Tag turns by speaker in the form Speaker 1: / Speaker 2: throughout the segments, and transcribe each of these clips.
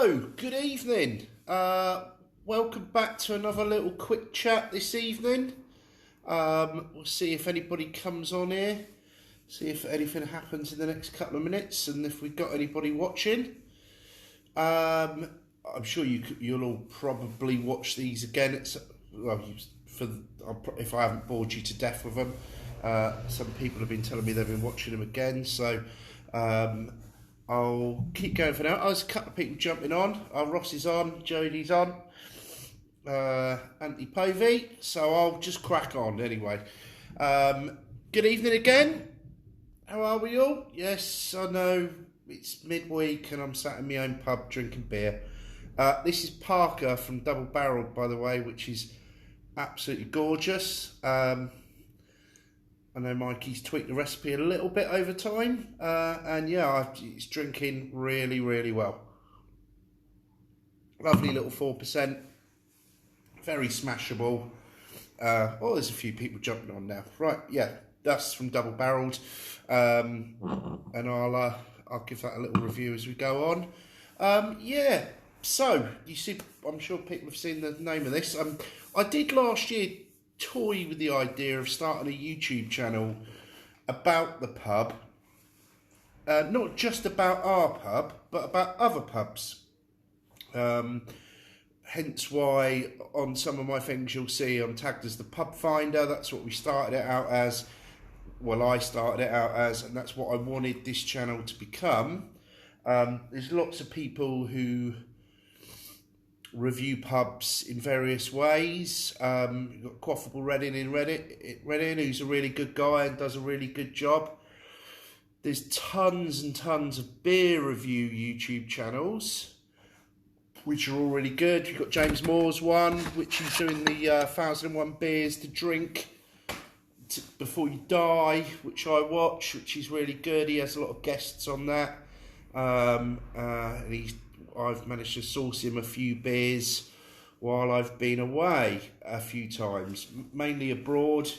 Speaker 1: So, good evening. Welcome back to another little quick chat this evening. We'll see if anybody comes on here, see if anything happens in the next couple of minutes, and if we've got anybody watching. I'm sure you'll all probably watch these again. If I haven't bored you to death with them. Some people have been telling me they've been watching them again, so I'll keep going for now. There's a couple of people jumping on. Ross is on, Jodie's on, Anthony Povey, so I'll just crack on anyway. Good evening again. How are we all? Yes, I know it's midweek and I'm sat in my own pub drinking beer. This is Parker from Double Barreled, by the way, which is absolutely gorgeous. I know Mikey's tweaked the recipe a little bit over time, and yeah, it's drinking really, really well. Lovely little 4%, very smashable. There's a few people jumping on now. Right, yeah, that's from Double Barreled, and I'll give that a little review as we go on. Yeah, so you see, I'm sure people have seen the name of this. I did last year toy with the idea of starting a YouTube channel about the pub, not just about our pub, but about other pubs. Hence why on some of my things you'll see I'm tagged as the Pub Finder. That's what we started it out as. Well, I started it out as, and that's what I wanted this channel to become. There's lots of people who review pubs in various ways. You've got Quaffable Reading in Reading, who's a really good guy and does a really good job. There's tons and tons of beer review YouTube channels, which are all really good. You've got James Moore's one, which he's doing the 1001 beers to drink before you die, which I watch, which is really good. He has a lot of guests on that, and I've managed to source him a few beers while I've been away a few times, mainly abroad.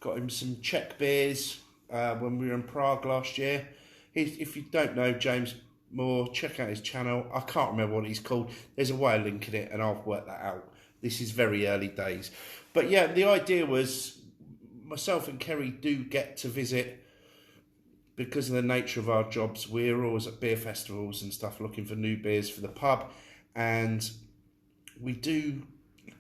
Speaker 1: Got him some Czech beers when we were in Prague last year. If you don't know James Moore, check out his channel. I can't remember what he's called. There's a way of linking it and I'll work that out. This is very early days. But yeah, the idea was myself and Kerry do get to visit. Because of the nature of our jobs, we're always at beer festivals and stuff looking for new beers for the pub, and we do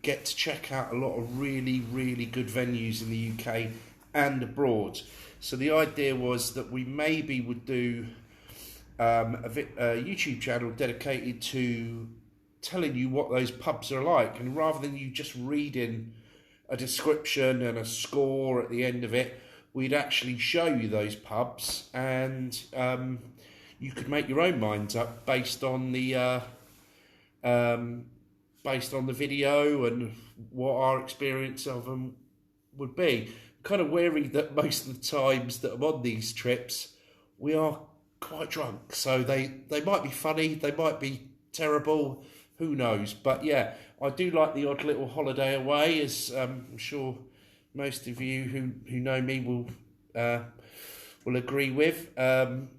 Speaker 1: get to check out a lot of really, really good venues in the UK and abroad. So the idea was that we maybe would do a YouTube channel dedicated to telling you what those pubs are like, and rather than you just reading a description and a score at the end of it, we'd actually show you those pubs, and you could make your own minds up based on the video and what our experience of them would be. I'm kind of wary that most of the times that I'm on these trips, we are quite drunk, so they might be funny, they might be terrible, who knows? But yeah, I do like the odd little holiday away, as I'm sure most of you who know me will agree with, and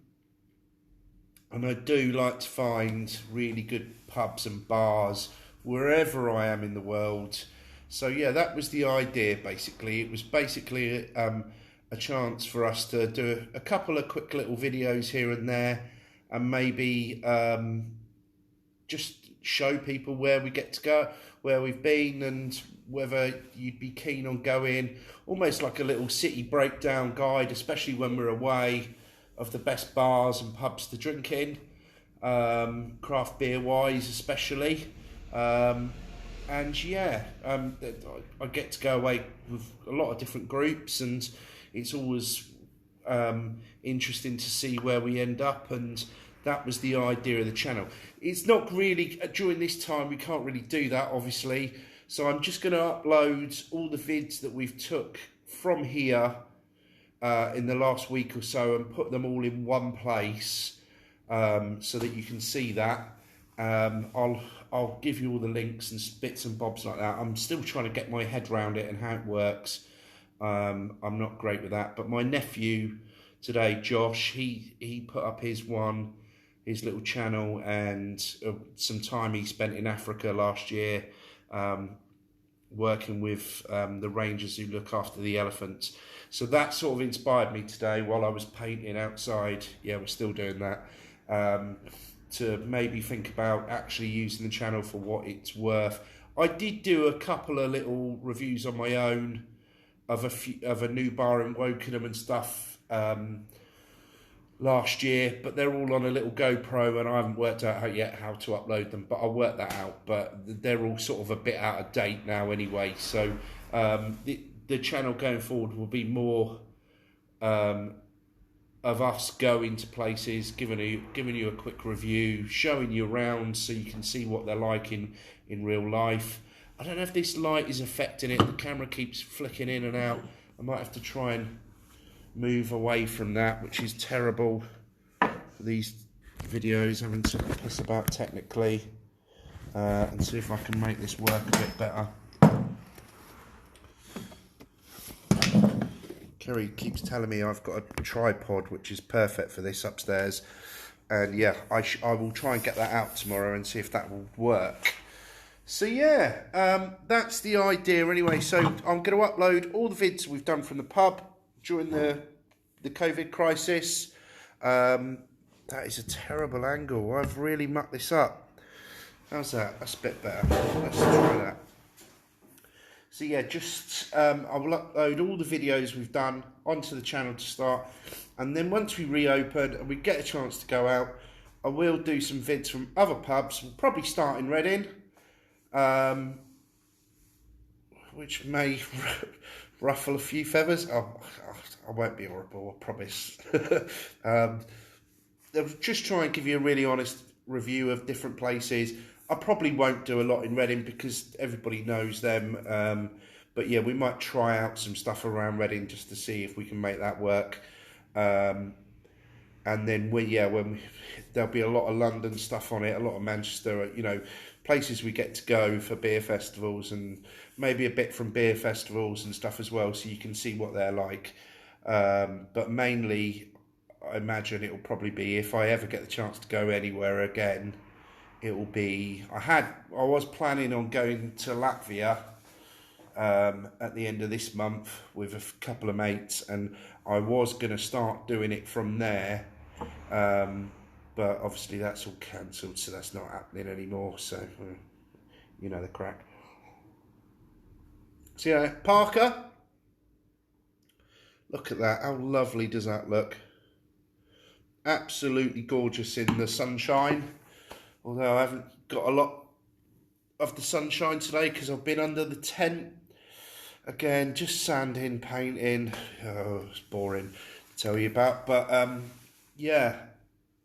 Speaker 1: I do like to find really good pubs and bars wherever I am in the world. So yeah, that was the idea. Basically, it was basically a chance for us to do a couple of quick little videos here and there, and maybe just show people where we get to go, where we've been, and whether you'd be keen on going, almost like a little city breakdown guide, especially when we're away, of the best bars and pubs to drink in, craft beer wise especially. And yeah, I get to go away with a lot of different groups, and it's always interesting to see where we end up, and that was the idea of the channel. It's not really, during this time we can't really do that obviously, so I'm just going to upload all the vids that we've took from here in the last week or so and put them all in one place, so that you can see that. I'll give you all the links and bits and bobs like that. I'm still trying to get my head around it and how it works. I'm not great with that, but my nephew today, Josh, he put up his one. his little channel and some time he spent in Africa last year, working with the rangers who look after the elephants. So that sort of inspired me today while I was painting outside. Yeah, we're still doing that. To maybe think about actually using the channel for what it's worth. I did do a couple of little reviews on my own of a new bar in Wokingham and stuff last year, but they're all on a little GoPro, and I haven't worked out yet how to upload them, but I'll work that out. But they're all sort of a bit out of date now anyway, so the channel going forward will be more of us going to places, giving you a quick review, showing you around so you can see what they're like in real life. I don't know if this light is affecting it. The camera keeps flicking in and out. I might have to try and move away from that, which is terrible for these videos, having to piss about technically, and see if I can make this work a bit better. Kerry keeps telling me I've got a tripod which is perfect for this upstairs, and yeah, I will try and get that out tomorrow and see if that will work. So yeah, that's the idea anyway. So I'm going to upload all the vids we've done from the pub during the COVID crisis. That is a terrible angle. I've really mucked this up. How's that? That's a bit better. Let's try that. So yeah, just I will upload all the videos we've done onto the channel to start, and then once we reopen and we get a chance to go out, I will do some vids from other pubs. We'll probably start in Reading, which may ruffle a few feathers. Oh, I won't be horrible, I promise. I'll just try and give you a really honest review of different places. I probably won't do a lot in Reading because everybody knows them. But yeah, we might try out some stuff around Reading just to see if we can make that work. And then there'll be a lot of London stuff on it, a lot of Manchester, you know, places we get to go for beer festivals, and maybe a bit from beer festivals and stuff as well, so you can see what they're like. But mainly, I imagine it'll probably be, if I ever get the chance to go anywhere again, it will be, I was planning on going to Latvia at the end of this month with a couple of mates, and I was going to start doing it from there, but obviously that's all cancelled, so that's not happening anymore, so you know the crack. So yeah, Parker, look at that, how lovely does that look? Absolutely gorgeous in the sunshine. Although I haven't got a lot of the sunshine today because I've been under the tent. Again, just sanding, painting. Oh, it's boring to tell you about. But yeah,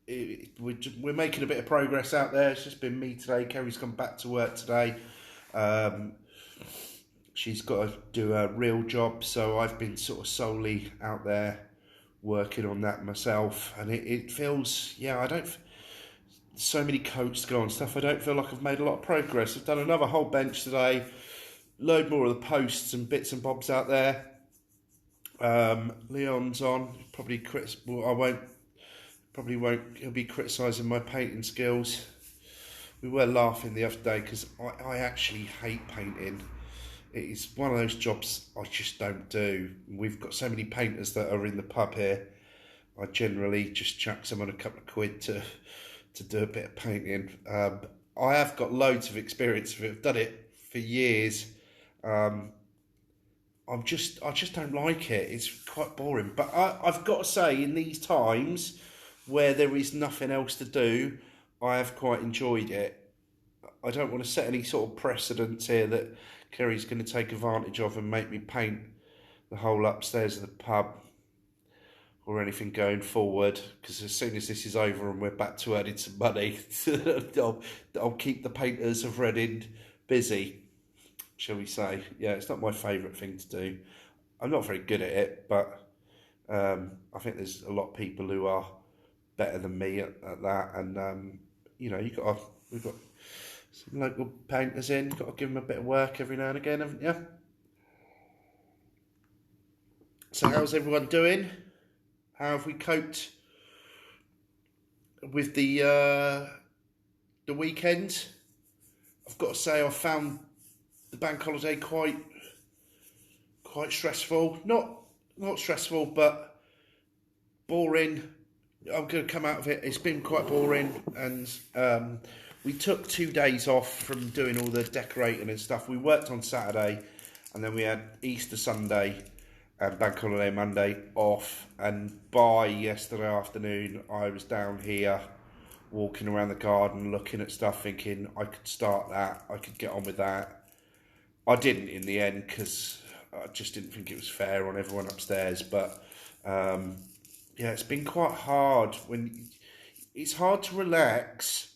Speaker 1: we're making a bit of progress out there. It's just been me today. Kerry's gone back to work today. She's got to do a real job. So I've been sort of solely out there working on that myself. And it feels, yeah, so many coats to go on stuff, I don't feel like I've made a lot of progress. I've done another whole bench today, load more of the posts and bits and bobs out there. Leon's on, probably won't, he'll be criticising my painting skills. We were laughing the other day because I actually hate painting. It's one of those jobs I just don't do. We've got so many painters that are in the pub here. I generally just chuck someone a couple of quid to do a bit of painting. I have got loads of experience with it. I've done it for years. I just don't like it. It's quite boring. But I've got to say, in these times where there is nothing else to do, I have quite enjoyed it. I don't want to set any sort of precedents here that Kerry's going to take advantage of and make me paint the whole upstairs of the pub or anything going forward, because as soon as this is over and we're back to earning some money, I'll keep the painters of Reading busy, shall we say. Yeah, it's not my favourite thing to do. I'm not very good at it, but I think there's a lot of people who are better than me at that, and you know, we've got some local painters in, you've got to give them a bit of work every now and again, haven't you? So how's everyone doing? How have we coped with the weekend, I've got to say I found the bank holiday quite stressful. Not stressful, but boring. I'm going to come out of it. It's been quite boring, and we took 2 days off from doing all the decorating and stuff. We worked on Saturday, and then we had Easter Sunday and Bank Holiday Monday off. And by yesterday afternoon, I was down here walking around the garden, looking at stuff, thinking I could start that, I could get on with that. I didn't in the end because I just didn't think it was fair on everyone upstairs. But yeah, it's been quite hard. It's hard to relax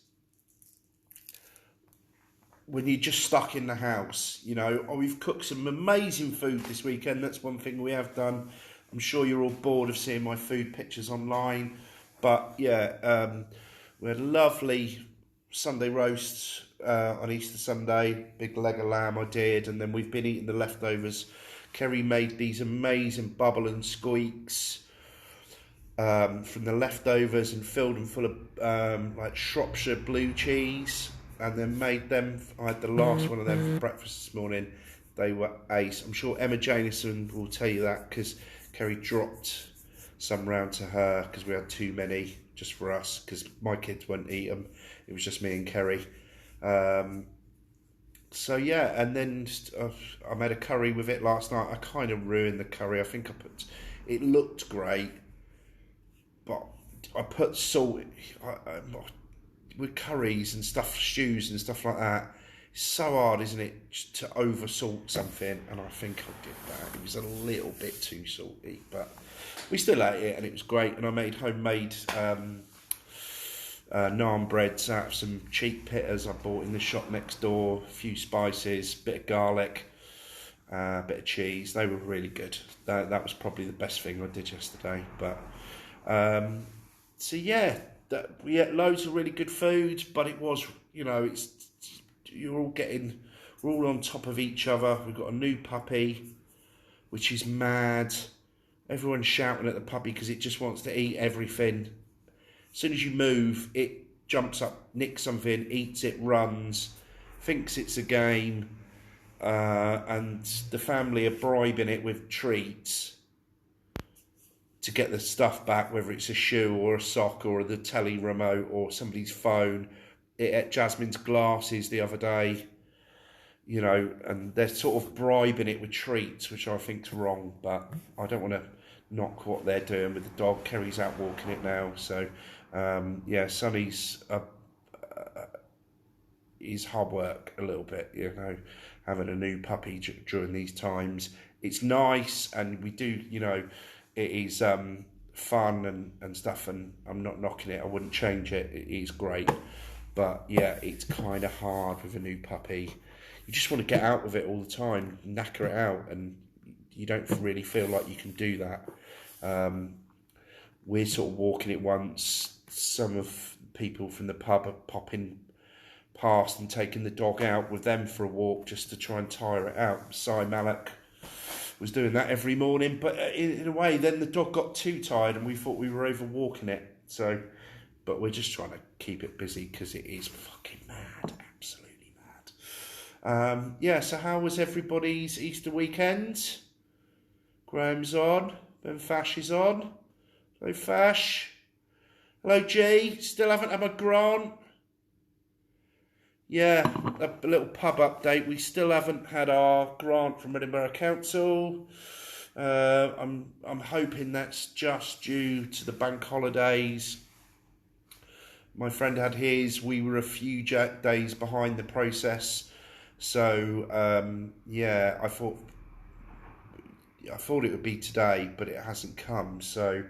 Speaker 1: when you're just stuck in the house. You know, we've cooked some amazing food this weekend. That's one thing we have done. I'm sure you're all bored of seeing my food pictures online, but yeah, we had lovely Sunday roasts on Easter Sunday. Big leg of lamb I did, and then we've been eating the leftovers. Kerry made these amazing bubble and squeaks from the leftovers and filled them full of like Shropshire blue cheese, and then made them. I had the last one of them for breakfast this morning. They were ace. I'm sure Emma Jameson will tell you that because Kerry dropped some round to her because we had too many just for us because my kids wouldn't eat them. It was just me and Kerry. So yeah, and then I made a curry with it last night. I kind of ruined the curry. I think it looked great, but I put salt with curries and stuff, stews and stuff like that. It's so hard, isn't it, to over salt something? And I think I did that. It was a little bit too salty, but we still ate it and it was great. And I made homemade naan breads out of some cheap pitters I bought in the shop next door. A few spices, bit of garlic, bit of cheese. They were really good. That was probably the best thing I did yesterday. But so yeah, we ate loads of really good food. But it was, you know, we're all on top of each other. We've got a new puppy, which is mad. Everyone's shouting at the puppy because it just wants to eat everything. As soon as you move, it jumps up, nicks something, eats it, runs, thinks it's a game, and the family are bribing it with treats to get the stuff back, whether it's a shoe or a sock or the telly remote or somebody's phone. It ate Jasmine's glasses the other day, you know, and they're sort of bribing it with treats, which I think's wrong, but I don't want to knock what they're doing with the dog. Kerry's out walking it now, so yeah, Sonny's is hard work a little bit, you know, having a new puppy during these times. It's nice, and we do, you know, it is fun and stuff, and I'm not knocking it. I wouldn't change it. It is great, but yeah, it's kind of hard with a new puppy. You just want to get out with it all the time, knacker it out, and you don't really feel like you can do that. We're sort of walking it once. Some of people from the pub are popping past and taking the dog out with them for a walk just to try and tire it out. Si Malak was doing that every morning, but in a way, then the dog got too tired and we thought we were overwalking it. So, but we're just trying to keep it busy because it is fucking mad, absolutely mad. Yeah, so how was everybody's Easter weekend? Graham's on, Ben Fash is on. Hello Fash. Hello G, still haven't had my grant. Yeah, a little pub update. We still haven't had our grant from Edinburgh Council. I'm hoping that's just due to the bank holidays. My friend had his. We were a few days behind the process, so yeah, I thought it would be today, but it hasn't come. So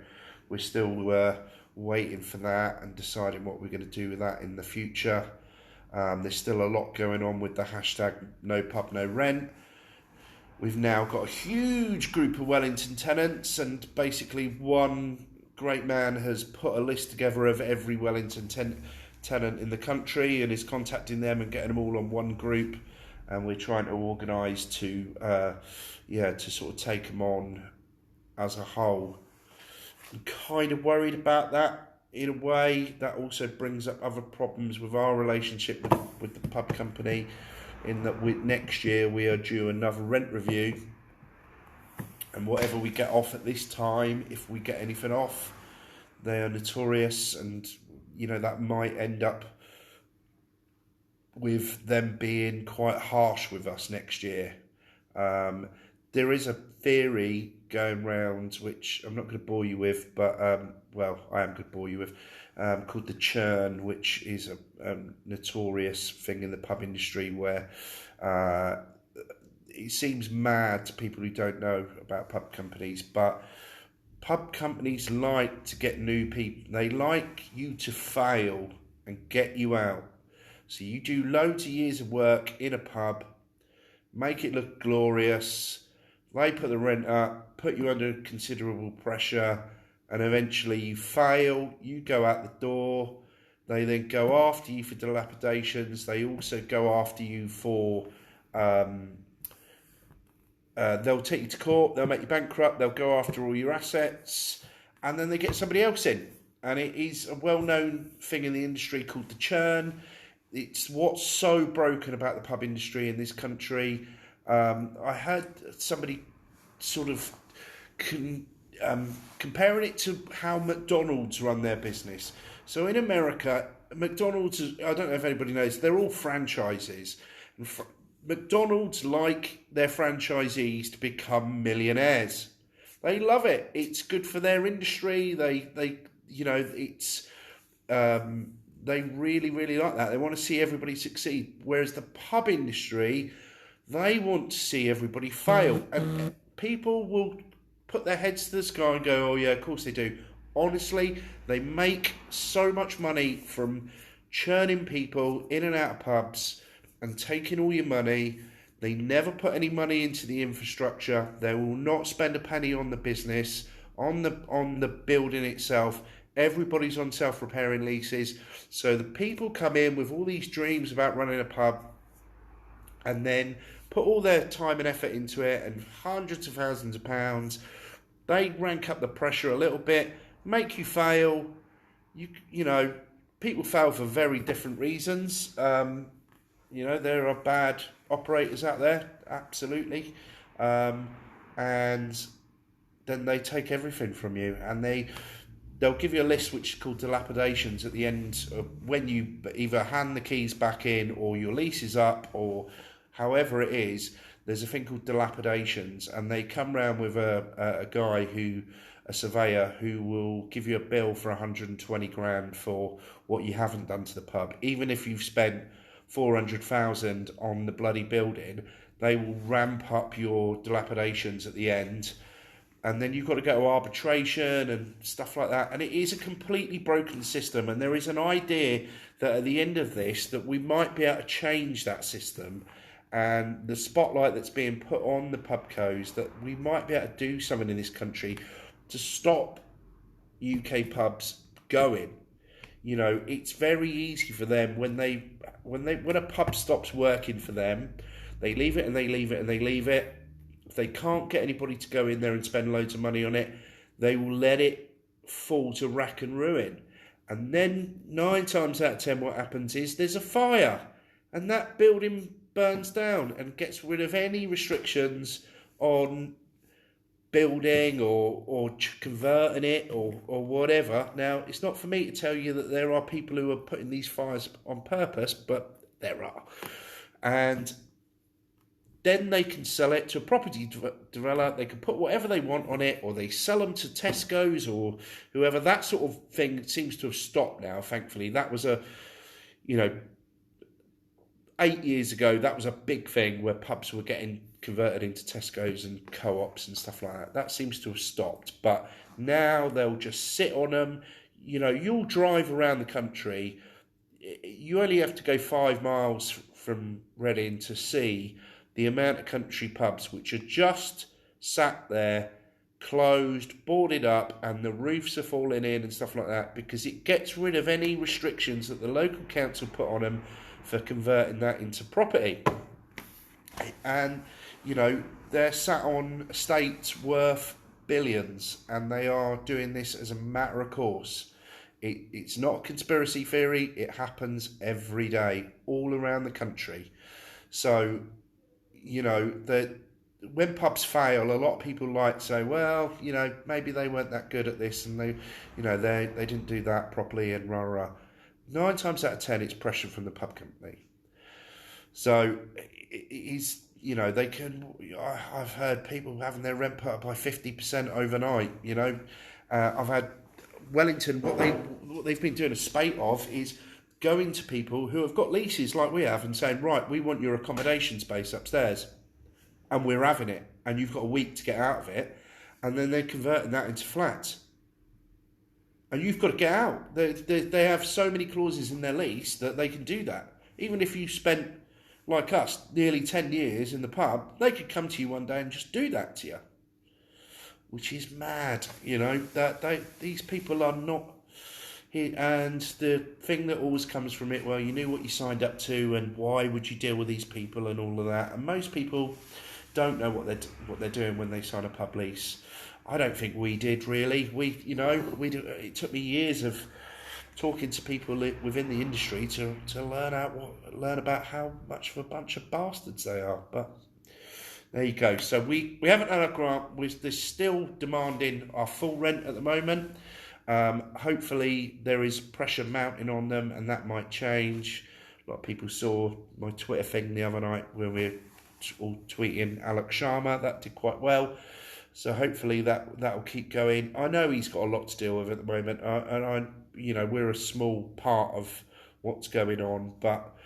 Speaker 1: we're still waiting for that and deciding what we're going to do with that in the future. There's still a lot going on with the hashtag no pub, no rent. We've now got a huge group of Wellington tenants, and basically one great man has put a list together of every Wellington tenant in the country and is contacting them and getting them all on one group. And we're trying to organise to sort of take them on as a whole. I'm kind of worried about that in a way, that also brings up other problems with our relationship with the pub company, in that next year we are due another rent review, and whatever we get off at this time, if we get anything off, they are notorious, and that might end up with them being quite harsh with us next year. There is a theory going round, which I'm not going to bore you with, but I am going to bore you with, called the churn, which is a notorious thing in the pub industry, where it seems mad to people who don't know about pub companies, but pub companies like to get new people. They like you to fail and get you out. So you do loads of years of work in a pub, make it look glorious, they put the rent up, put you under considerable pressure, and eventually you fail, you go out the door. They then go after you for dilapidations. They also go after you for, they'll take you to court, they'll make you bankrupt, they'll go after all your assets, and then they get somebody else in. And it is a well-known thing in the industry called the churn. It's what's so broken about the pub industry in this country. I heard somebody sort of comparing it to how McDonald's run their business. So in America, McDonald's, I don't know if anybody knows, they're all franchises. McDonald's like their franchisees to become millionaires. They love it. It's good for their industry. They really, really like that. They want to see everybody succeed. Whereas the pub industry, they want to see everybody fail. And people will put their heads to the sky and go, oh yeah, of course they do. Honestly, they make so much money from churning people in and out of pubs and taking all your money. They never put any money into the infrastructure. They will not spend a penny on the business, on the building itself. Everybody's on self-repairing leases. So the people come in with all these dreams about running a pub and then put all their time and effort into it, and hundreds of thousands of pounds. They rank up the pressure a little bit, make you fail. People fail for very different reasons. There are bad operators out there, absolutely. And then they take everything from you, and they'll give you a list which is called dilapidations at the end of when you either hand the keys back in or your lease is up, or however it is. There's a thing called dilapidations, and they come round with a guy a surveyor, who will give you a bill for 120 grand for what you haven't done to the pub. Even if you've spent 400,000 on the bloody building, they will ramp up your dilapidations at the end. And then you've got to go to arbitration and stuff like that. And it is a completely broken system. And there is an idea that at the end of this, that we might be able to change that system. And the spotlight that's being put on the pubcos, that we might be able to do something in this country to stop UK pubs going. It's very easy for them when a pub stops working for them, they leave it and they leave it and they leave it. If they can't get anybody to go in there and spend loads of money on it, they will let it fall to rack and ruin. And then 9 times out of 10 what happens is there's a fire, and that building burns down and gets rid of any restrictions on building or converting it or whatever. Now, it's not for me to tell you that there are people who are putting these fires on purpose, but there are. And then they can sell it to a property developer. They can put whatever they want on it, or they sell them to Tesco's or whoever. That sort of thing seems to have stopped now, thankfully. That was 8 years ago, that was a big thing where pubs were getting converted into Tesco's and co-ops and stuff like that. That seems to have stopped. But now they'll just sit on them. You'll drive around the country. You only have to go 5 miles from Reading to see the amount of country pubs which are just sat there, closed, boarded up, and the roofs are falling in and stuff like that, because it gets rid of any restrictions that the local council put on them for converting that into property. And, they're sat on estates worth billions, and they are doing this as a matter of course. It's not a conspiracy theory. It happens every day, all around the country. So, you know, when pubs fail, a lot of people like to say, well, you know, maybe they weren't that good at this, and they didn't do that properly, and rah rah. 9 times out of 10, it's pressure from the pub company. So it's, you know, they can. I've heard people having their rent put up by 50% overnight. You know, I've had Wellington. What they've been doing a spate of is going to people who have got leases like we have and saying, right, we want your accommodation space upstairs, and we're having it, and you've got a week to get out of it, and then they're converting that into flats. And you've got to get out. They have so many clauses in their lease that they can do that. Even if you spent, like us, nearly 10 years in the pub, they could come to you one day and just do that to you. Which is mad, you know, that these people are not here. And the thing that always comes from it, well, you knew what you signed up to, and why would you deal with these people and all of that. And most people don't know what they're doing when they sign a pub lease. I don't think we did, really. It took me years of talking to people within the industry to learn about how much of a bunch of bastards they are. But there you go. So we haven't had a grant. They're still demanding our full rent at the moment. Hopefully there is pressure mounting on them, and that might change. A lot of people saw my Twitter thing the other night where we're all tweeting Alex Sharma. That did quite well. So hopefully that'll keep going. I know he's got a lot to deal with at the moment, we're a small part of what's going on, but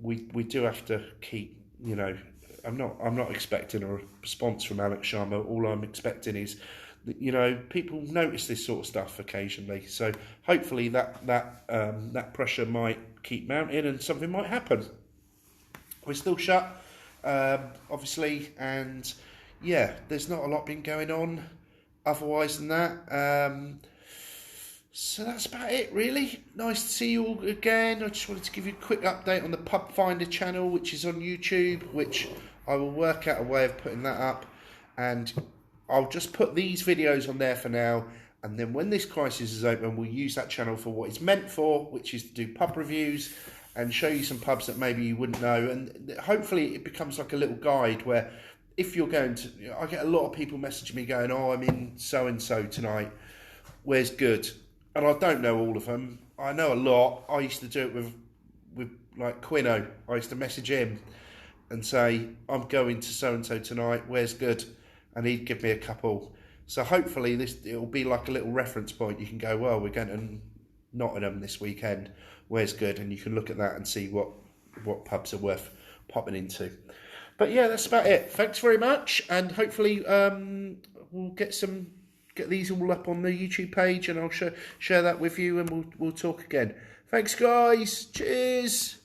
Speaker 1: we do have to keep. You know, I'm not expecting a response from Alex Sharma. All I'm expecting is, you know, people notice this sort of stuff occasionally. So hopefully that pressure might keep mounting and something might happen. We're still shut, obviously, and yeah, there's not a lot been going on otherwise than that. So that's about it, really. Nice to see you all again. I just wanted to give you a quick update on the Pub Finder channel, which is on YouTube, which I will work out a way of putting that up. And I'll just put these videos on there for now. And then when this crisis is open, we'll use that channel for what it's meant for, which is to do pub reviews and show you some pubs that maybe you wouldn't know. And hopefully it becomes like a little guide where if you're going to, I get a lot of people messaging me going, oh, I'm in so-and-so tonight. Where's good? And I don't know all of them. I know a lot. I used to do it with like Quino. I used to message him and say, I'm going to so-and-so tonight. Where's good? And he'd give me a couple. So hopefully it'll be like a little reference point. You can go, well, we're going to Nottingham this weekend. Where's good? And you can look at that and see what pubs are worth popping into. But yeah, that's about it. Thanks very much, and hopefully we'll get these all up on the YouTube page, and I'll share that with you, and we'll talk again. Thanks, guys. Cheers.